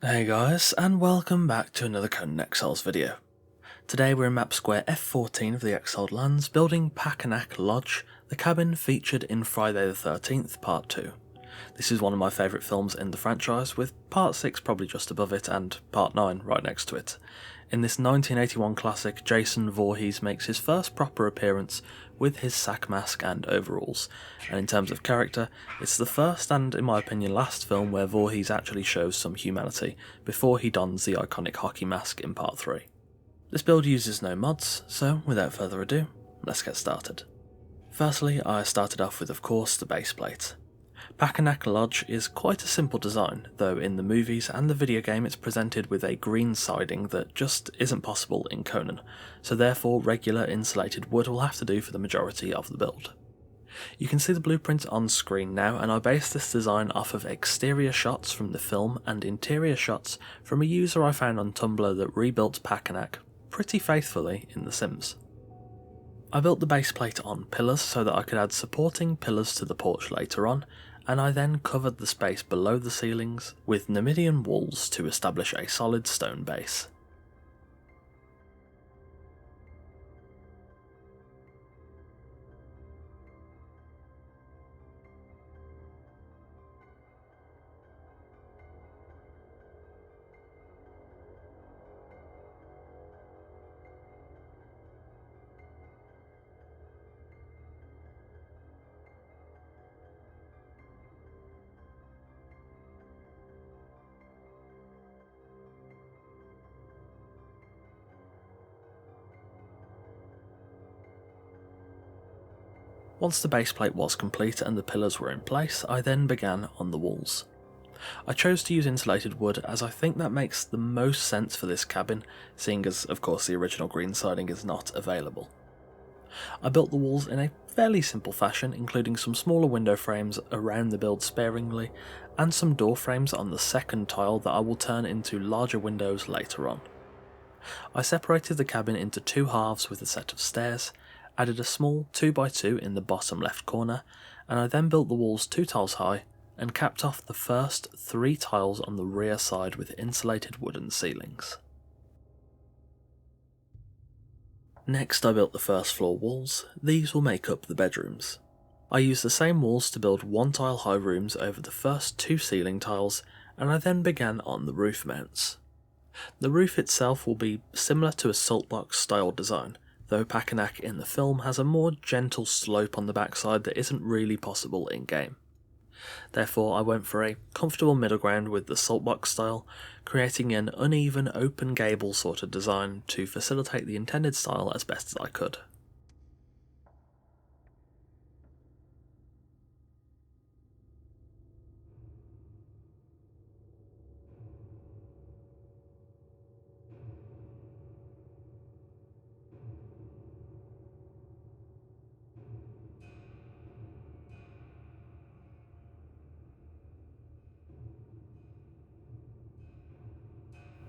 Hey guys, and welcome back to another Conan Exiles video. Today we're in map square F14 of the Exiled Lands, building Packanack Lodge, the cabin featured in Friday the 13th Part 2. This is one of my favourite films in the franchise, with Part 6 probably just above it and Part 9 right next to it. In this 1981 classic, Jason Voorhees makes his first proper appearance with his sack mask and overalls, and in terms of character, it's the first and, in my opinion, last film where Voorhees actually shows some humanity before he dons the iconic hockey mask in Part 3. This build uses no mods, so without further ado, let's get started. Firstly, I started off with, of course, the baseplate. Packanack Lodge is quite a simple design, though in the movies and the video game it's presented with a green siding that just isn't possible in Conan, so therefore regular insulated wood will have to do for the majority of the build. You can see the blueprint on screen now, and I based this design off of exterior shots from the film and interior shots from a user I found on Tumblr that rebuilt Packanack pretty faithfully in The Sims. I built the baseplate on pillars so that I could add supporting pillars to the porch later on, and I then covered the space below the ceilings with Numidian walls to establish a solid stone base. Once the baseplate was complete and the pillars were in place, I then began on the walls. I chose to use insulated wood as I think that makes the most sense for this cabin, seeing as of course the original green siding is not available. I built the walls in a fairly simple fashion, including some smaller window frames around the build sparingly, and some door frames on the second tile that I will turn into larger windows later on. I separated the cabin into two halves with a set of stairs, added a small 2x2 in the bottom left corner, and I then built the walls 2 tiles high and capped off the first 3 tiles on the rear side with insulated wooden ceilings. Next I built the first floor walls. These will make up the bedrooms. I used the same walls to build 1 tile high rooms over the first 2 ceiling tiles, and I then began on the roof mounts. The roof itself will be similar to a saltbox style design, though Packanack in the film has a more gentle slope on the backside that isn't really possible in-game. Therefore I went for a comfortable middle ground with the saltbox style, creating an uneven open gable sort of design to facilitate the intended style as best as I could.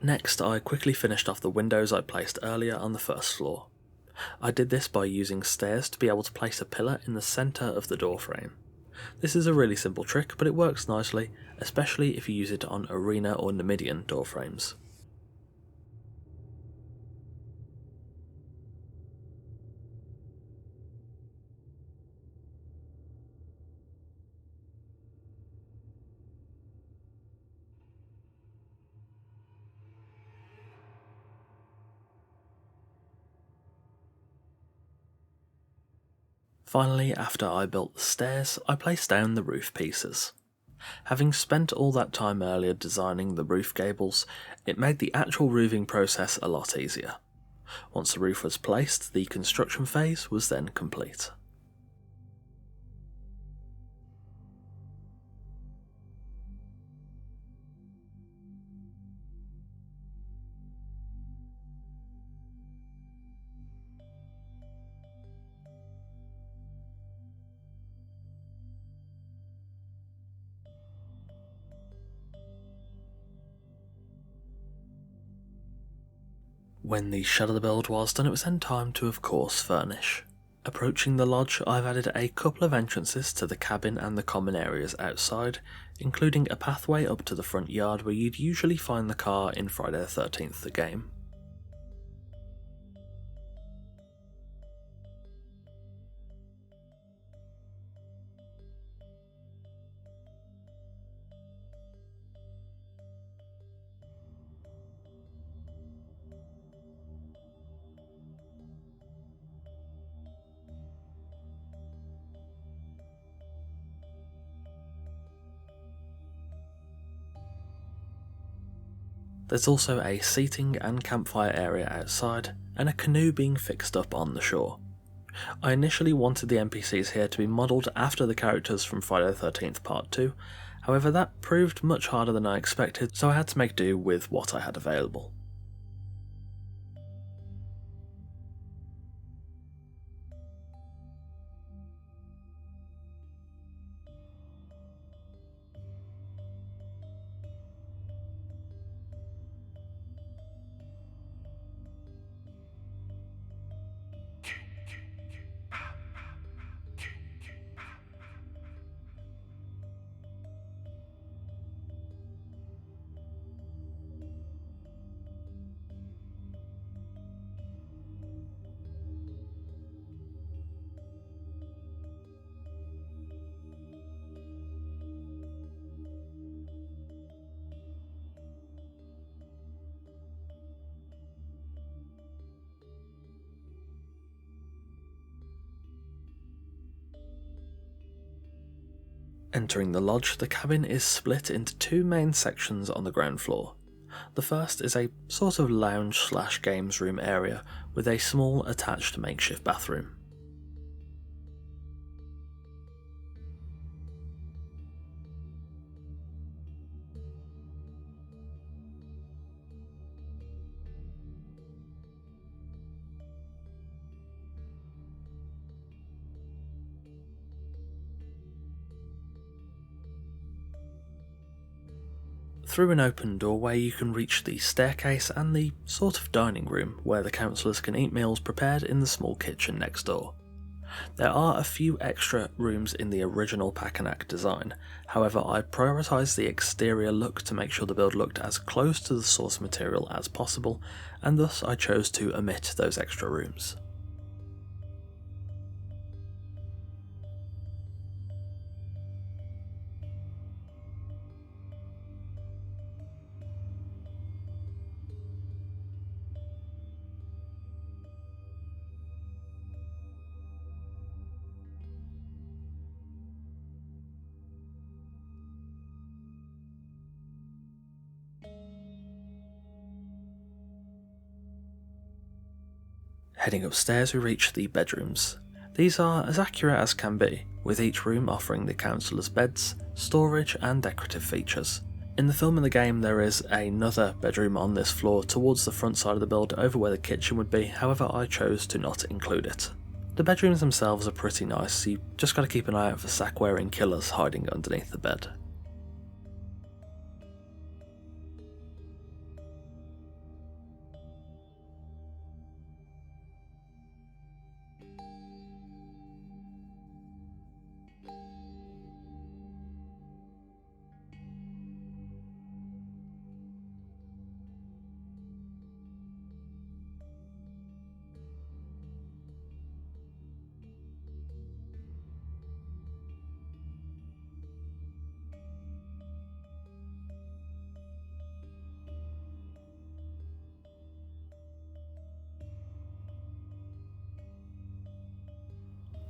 Next, I quickly finished off the windows I placed earlier on the first floor. I did this by using stairs to be able to place a pillar in the centre of the door frame. This is a really simple trick, but it works nicely, especially if you use it on Arena or Numidian door frames. Finally, after I built the stairs, I placed down the roof pieces. Having spent all that time earlier designing the roof gables, it made the actual roofing process a lot easier. Once the roof was placed, the construction phase was then complete. When the shell of the build was done, it was then time to, of course, furnish. Approaching the lodge, I've added a couple of entrances to the cabin and the common areas outside, including a pathway up to the front yard where you'd usually find the car in Friday the 13th the game. There's also a seating and campfire area outside, and a canoe being fixed up on the shore. I initially wanted the NPCs here to be modelled after the characters from Friday the 13th Part 2, however that proved much harder than I expected, so I had to make do with what I had available. Entering the lodge, the cabin is split into two main sections on the ground floor. The first is a sort of lounge/games room area with a small attached makeshift bathroom. Through an open doorway you can reach the staircase and the sort of dining room where the councillors can eat meals prepared in the small kitchen next door. There are a few extra rooms in the original Packanack design, however I prioritised the exterior look to make sure the build looked as close to the source material as possible, and thus I chose to omit those extra rooms. Heading upstairs we reach the bedrooms. These are as accurate as can be, with each room offering the councillors' beds, storage and decorative features. In the film and the game there is another bedroom on this floor towards the front side of the build over where the kitchen would be, however I chose to not include it. The bedrooms themselves are pretty nice, you just gotta keep an eye out for sack-wearing killers hiding underneath the bed.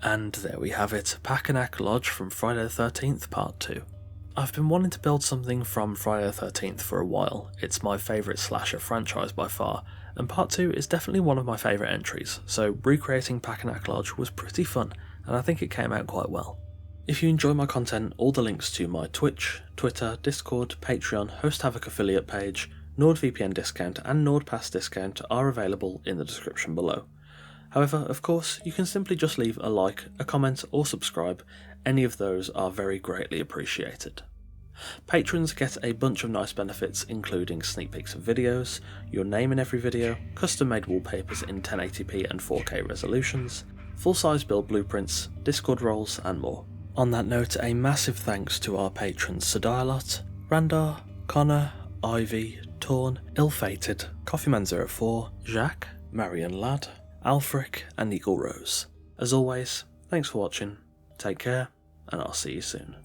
And there we have it, Packanack Lodge from Friday the 13th Part 2. I've been wanting to build something from Friday the 13th for a while, it's my favourite slasher franchise by far, and Part 2 is definitely one of my favourite entries, so recreating Packanack Lodge was pretty fun, and I think it came out quite well. If you enjoy my content, all the links to my Twitch, Twitter, Discord, Patreon, Host Havoc affiliate page, NordVPN discount and NordPass discount are available in the description below. However, of course, you can simply just leave a like, a comment or subscribe, any of those are very greatly appreciated. Patrons get a bunch of nice benefits including sneak peeks of videos, your name in every video, custom made wallpapers in 1080p and 4K resolutions, full-size build blueprints, Discord roles and more. On that note, a massive thanks to our patrons Sadialot, Randar, Connor, Ivy, Torn, Ill-Fated, Coffeeman04, Jacques, Marion Ladd, Alfric and Eagle Rose. As always, thanks for watching, take care, and I'll see you soon.